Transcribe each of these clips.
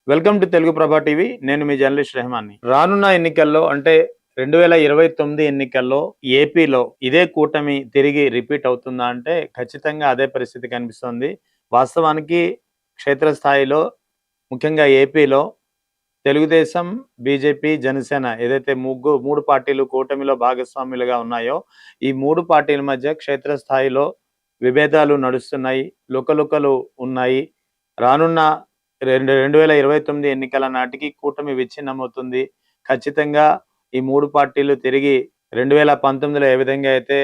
Welcome to Telugu ప్రభా TV. నేను మీ journalist రెహమాన్ని. రానున్న ఎన్నికల్లో అంటే 2029 ఎన్నికల్లో ఏపీలో ఇదే కూటమి తిరిగి రిపీట్ అవుతుందా అంటే ఖచ్చితంగా అదే పరిస్థితి కనిపిస్తోంది. వాస్తవానికి క్షేత్రస్థాయిలో ముఖ్యంగా ఏపీలో తెలుగుదేశం, బీజేపీ, జనసేన ఏదైతే మూడు పార్టీలు కూటమిలో భాగస్వాములుగా ఉన్నాయో ఈ మూడు పార్టీల మధ్య క్షేత్రస్థాయిలో విభేదాలు నడుస్తున్నాయి. లుకలుకలు ఉన్నాయి. రానున్న 2029 ఎన్నికల నాటికి కూటమి విచ్ఛిన్నమవుతుంది. ఖచ్చితంగా ఈ మూడు పార్టీలు తిరిగి 2019లో ఏ విధంగా అయితే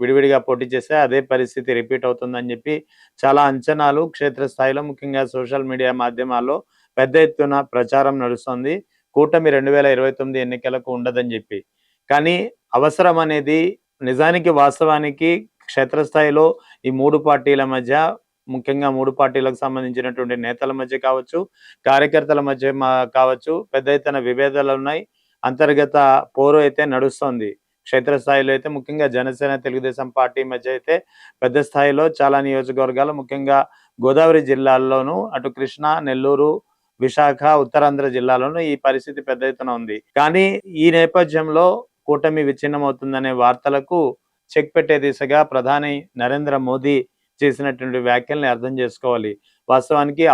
విడివిడిగా పోటీ చేశాయో అదే పరిస్థితి రిపీట్ అవుతుందని చెప్పి చాలా అంచనాలు క్షేత్రస్థాయిలో ముఖ్యంగా సోషల్ మీడియా మాధ్యమాల్లో పెద్ద ఎత్తున ప్రచారం నడుస్తుంది. కూటమి 2029 ఎన్నికలకు ఉండదని చెప్పి. కానీ అవసరం అనేది నిజానికి వాస్తవానికి క్షేత్రస్థాయిలో ఈ మూడు పార్టీల మధ్య ముఖ్యంగా మూడు పార్టీలకు సంబంధించినటువంటి నేతల మధ్య కావచ్చు, కార్యకర్తల మధ్య కావచ్చు పెద్ద ఎత్తున విభేదాలు ఉన్నాయి. అంతర్గత పోరు అయితే నడుస్తోంది. క్షేత్రస్థాయిలో అయితే ముఖ్యంగా జనసేన, తెలుగుదేశం పార్టీ మధ్య అయితే పెద్ద స్థాయిలో చాలా నియోజకవర్గాలు ముఖ్యంగా గోదావరి జిల్లాల్లోనూ అటు కృష్ణా, నెల్లూరు, విశాఖ, ఉత్తరాంధ్ర జిల్లాలోనూ ఈ పరిస్థితి పెద్ద ఎత్తున ఉంది. కానీ ఈ నేపథ్యంలో కూటమి విచ్ఛిన్నమవుతుందనే వార్తలకు చెక్ పెట్టే దిశగా ప్రధాని నరేంద్ర మోదీ చేసినటువంటి వ్యాఖ్యల్ని అర్థం చేసుకోవాలి. వాస్తవానికి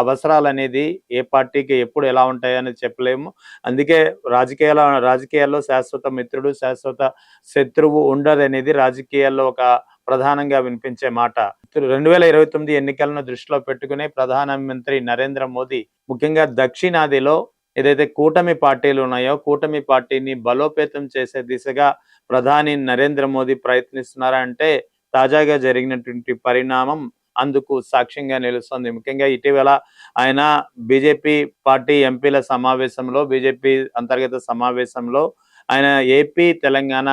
అనేది ఏ పార్టీకి ఎప్పుడు ఎలా ఉంటాయని చెప్పలేము. అందుకే రాజకీయాల్లో శాశ్వత మిత్రుడు, శాశ్వత శత్రువు ఉండదనేది రాజకీయాల్లో ఒక ప్రధానంగా వినిపించే మాట. 2029 ఎన్నికలను దృష్టిలో పెట్టుకుని ప్రధానమంత్రి నరేంద్ర మోదీ ముఖ్యంగా దక్షిణాదిలో ఏదైతే కూటమి పార్టీలు ఉన్నాయో కూటమి పార్టీని బలోపేతం చేసే దిశగా ప్రధాని నరేంద్ర మోదీ ప్రయత్నిస్తున్నారా అంటే తాజాగా జరిగినటువంటి పరిణామం అందుకు సాక్ష్యంగా నిలుస్తుంది. ముఖ్యంగా ఇటీవల ఆయన బీజేపీ పార్టీ ఎంపీల సమావేశంలో, బీజేపీ అంతర్గత సమావేశంలో ఆయన ఏపీ, తెలంగాణ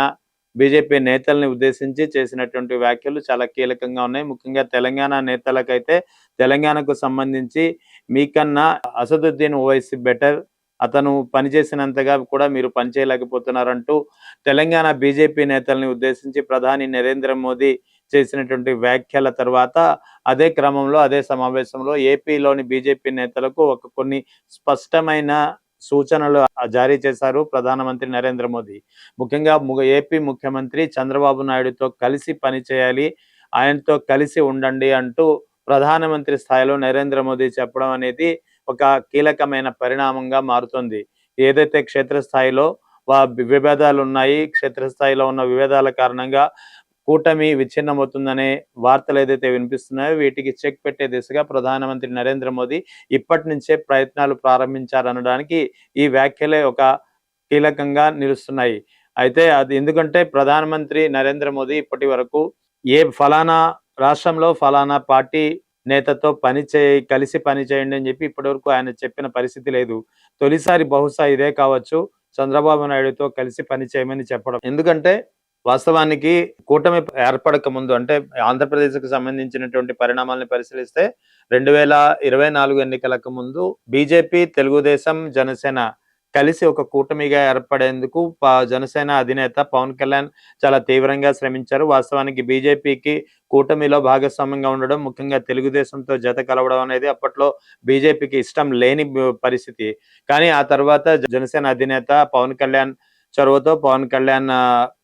బీజేపీ నేతల్ని ఉద్దేశించి చేసినటువంటి వ్యాఖ్యలు చాలా కీలకంగా ఉన్నాయి. ముఖ్యంగా తెలంగాణ నేతలకైతే తెలంగాణకు సంబంధించి మీకన్నా అసదుద్దీన్ ఓవైసీ బెటర్, అతను పనిచేసినంతగా కూడా మీరు పనిచేయలేకపోతున్నారంటూ తెలంగాణ బీజేపీ నేతల్ని ఉద్దేశించి ప్రధాని నరేంద్ర మోదీ చేసినటువంటి వ్యాఖ్యల తర్వాత అదే క్రమంలో అదే సమావేశంలో ఏపీలోని బీజేపీ నేతలకు కొన్ని స్పష్టమైన సూచనలు జారీ చేశారు ప్రధానమంత్రి నరేంద్ర మోదీ. ముఖ్యంగా ఏపీ ముఖ్యమంత్రి చంద్రబాబు నాయుడుతో కలిసి పనిచేయాలి, ఆయనతో కలిసి ఉండండి అంటూ ప్రధానమంత్రి స్థాయిలో నరేంద్ర మోదీ చెప్పడం అనేది ఒక కీలకమైన పరిణామంగా మారుతుంది. ఏదైతే క్షేత్రస్థాయిలో విభేదాలు ఉన్నాయి, క్షేత్రస్థాయిలో ఉన్న విభేదాల కారణంగా కూటమి విచ్ఛిన్నమవుతుందనే వార్తలు ఏదైతే వినిపిస్తున్నాయో వీటికి చెక్ పెట్టే దిశగా ప్రధానమంత్రి నరేంద్ర మోదీ ఇప్పటి నుంచే ప్రయత్నాలు ప్రారంభించారనడానికి ఈ వ్యాఖ్యలే ఒక కీలకంగా నిలుస్తున్నాయి. అయితే అది ఎందుకంటే ప్రధానమంత్రి నరేంద్ర మోదీ ఇప్పటి వరకు ఫలానా రాష్ట్రంలో ఫలానా పార్టీ నేతతో కలిసి పని చేయండి అని చెప్పి ఇప్పటివరకు ఆయన చెప్పిన పరిస్థితి లేదు. తొలిసారి బహుశా ఇదే కావచ్చు, చంద్రబాబు నాయుడుతో కలిసి పని చేయమని చెప్పడం. ఎందుకంటే వాస్తవానికి కూటమి ఏర్పడక ముందు అంటే ఆంధ్రప్రదేశ్కు సంబంధించినటువంటి పరిణామాలను పరిశీలిస్తే 2024 ఎన్నికలకు ముందు బీజేపీ, తెలుగుదేశం, జనసేన కలిసి ఒక కూటమిగా ఏర్పడేందుకు జనసేన అధినేత పవన్ కళ్యాణ్ చాలా తీవ్రంగా శ్రమించారు. వాస్తవానికి బీజేపీకి కూటమిలో భాగస్వామ్యంగా ఉండడం, ముఖ్యంగా తెలుగుదేశంతో జత కలవడం అనేది అప్పట్లో బీజేపీకి ఇష్టం లేని పరిస్థితి. కానీ ఆ తర్వాత జనసేన అధినేత పవన్ కళ్యాణ్ చొరవతో, పవన్ కళ్యాణ్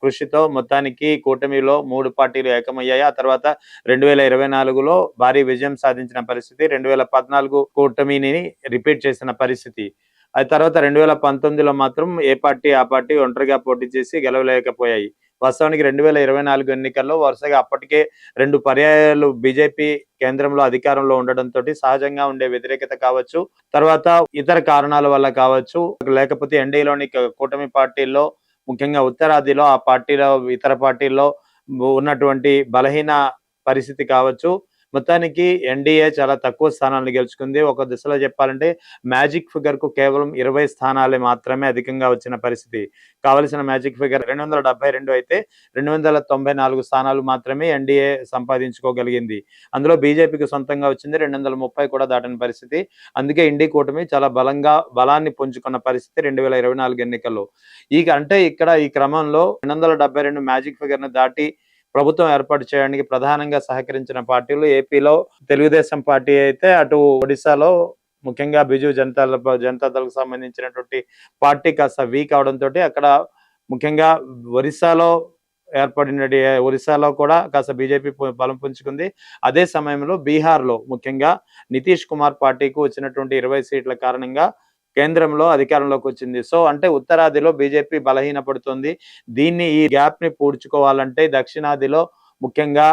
కృషితో మొత్తానికి కూటమిలో మూడు పార్టీలు ఏకమయ్యాయి. ఆ తర్వాత 2024లో భారీ విజయం సాధించిన పరిస్థితి, 2014 కూటమిని రిపీట్ చేసిన పరిస్థితి. ఆ తర్వాత 2019లో మాత్రం ఏ పార్టీ ఆ పార్టీ ఒంటరిగా పోటీ చేసి గెలవలేకపోయాయి. వాస్తవానికి 2024 ఎన్నికల్లో వరుసగా అప్పటికే 2 పర్యాయాలు బీజేపీ కేంద్రంలో అధికారంలో ఉండడంతో సహజంగా ఉండే వ్యతిరేకత కావచ్చు, తర్వాత ఇతర కారణాల వల్ల కావచ్చు, లేకపోతే ఎన్డీఏలోని కూటమి పార్టీల్లో ముఖ్యంగా ఉత్తరాదిలో ఆ పార్టీలో ఇతర పార్టీల్లో ఉన్నటువంటి బలహీన పరిస్థితి కావచ్చు, మొత్తానికి ఎన్డీఏ చాలా తక్కువ స్థానాలను గెలుచుకుంది. ఒక దిశలో చెప్పాలంటే మ్యాజిక్ ఫిగర్ కు కేవలం 20 స్థానాలే మాత్రమే అధికంగా వచ్చిన పరిస్థితి. కావలసిన మ్యాజిక్ ఫిగర్ 272 అయితే 294 స్థానాలు మాత్రమే ఎన్డీఏ సంపాదించుకోగలిగింది. అందులో బీజేపీకి సొంతంగా వచ్చింది 230 కూడా దాటిన పరిస్థితి. అందుకే ఇండి కూటమి చాలా బలాన్ని పుంజుకున్న పరిస్థితి 2024 ఎన్నికల్లో. ఇక్కడ ఈ క్రమంలో 272 మ్యాజిక్ ఫిగర్ ను దాటి ప్రభుత్వం ఏర్పాటు చేయడానికి ప్రధానంగా సహకరించిన పార్టీలు ఏపీలో తెలుగుదేశం పార్టీ అయితే, అటు ఒడిశాలో ముఖ్యంగా బిజు జనతాదళకు సంబంధించినటువంటి పార్టీ కాస్త వీక్ అవడంతో అక్కడ ముఖ్యంగా ఒరిస్సాలో ఒరిస్సాలో కూడా కాస్త బీజేపీ బలం పుంజుకుంది. అదే సమయంలో బీహార్లో ముఖ్యంగా నితీష్ కుమార్ పార్టీకి వచ్చినటువంటి 20 సీట్ల కారణంగా కేంద్రంలో అధికారంలోకి వచ్చింది. సో అంటే ఉత్తరాదిలో బీజేపీ బలహీనపడుతుంది. ఈ గ్యాప్ ని పూడ్చుకోవాలంటే దక్షిణాదిలో ముఖ్యంగా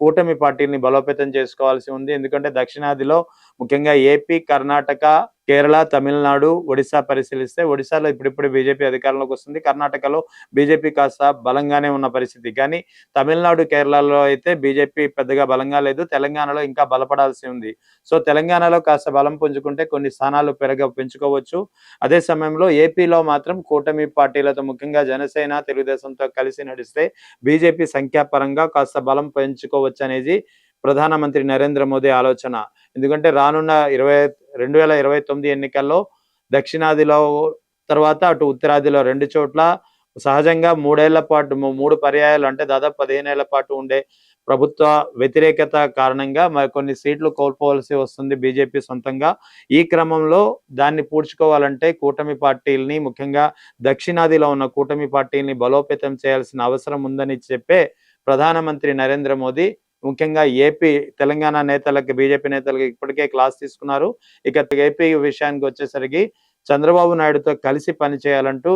కూటమి పార్టీని బలోపేతం చేసుకోవాల్సి ఉంది. ఎందుకంటే దక్షిణాదిలో ముఖ్యంగా ఏపీ, కర్ణాటక, కేరళ, తమిళనాడు, ఒడిశా పరిశీలిస్తే ఒడిశాలో ఇప్పుడిప్పుడు బీజేపీ అధికారంలోకి వస్తుంది. కర్ణాటకలో బీజేపీ కాస్త బలంగానే ఉన్న పరిస్థితి. కానీ తమిళనాడు, కేరళలో అయితే బీజేపీ పెద్దగా బలంగా లేదు. తెలంగాణలో ఇంకా బలపడాల్సి ఉంది. సో తెలంగాణలో కాస్త బలం పుంజుకుంటే కొన్ని స్థానాలు పెంచుకోవచ్చు. అదే సమయంలో ఏపీలో మాత్రం కూటమి పార్టీలతో ముఖ్యంగా జనసేన, తెలుగుదేశంతో కలిసి నడిస్తే బీజేపీ సంఖ్యాపరంగా కాస్త బలం పెంచుకోవచ్చు అనేది ప్రధానమంత్రి నరేంద్ర మోదీ ఆలోచన. ఎందుకంటే రానున్న 2029 ఎన్నికల్లో దక్షిణాదిలో తర్వాత అటు ఉత్తరాదిలో 2 చోట్ల సహజంగా 3 ఏళ్ల పాటు 3 పర్యాయాలు అంటే దాదాపు 15 ఏళ్ల పాటు ఉండే ప్రభుత్వ వ్యతిరేకత కారణంగా కొన్ని సీట్లు కోల్పోవలసి వస్తుంది బీజేపీ సొంతంగా. ఈ క్రమంలో దాన్ని పూడ్చుకోవాలంటే కూటమి పార్టీల్ని ముఖ్యంగా దక్షిణాదిలో ఉన్న కూటమి పార్టీల్ని బలోపేతం చేయాల్సిన అవసరం ఉందని చెప్పే ప్రధానమంత్రి నరేంద్ర మోదీ ముఖ్యంగా తెలంగాణ నేతలకి, బీజేపీ నేతలకి ఇప్పటికే క్లాస్ తీసుకున్నారు. ఇక ఏపీ విషయానికి వచ్చేసరికి చంద్రబాబు నాయుడుతో కలిసి పనిచేయాలంటూ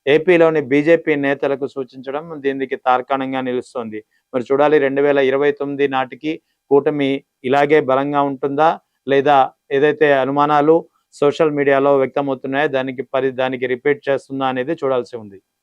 ఏపీలోని బీజేపీ నేతలకు సూచించడం దీనికి తార్కాణంగా నిలుస్తోంది. మరి చూడాలి 2029 నాటికి కూటమి ఇలాగే బలంగా ఉంటుందా? లేదా ఏదైతే అనుమానాలు సోషల్ మీడియాలో వ్యక్తమవుతున్నాయో దానికి రిపీట్ చేస్తుందా అనేది చూడాల్సి ఉంది.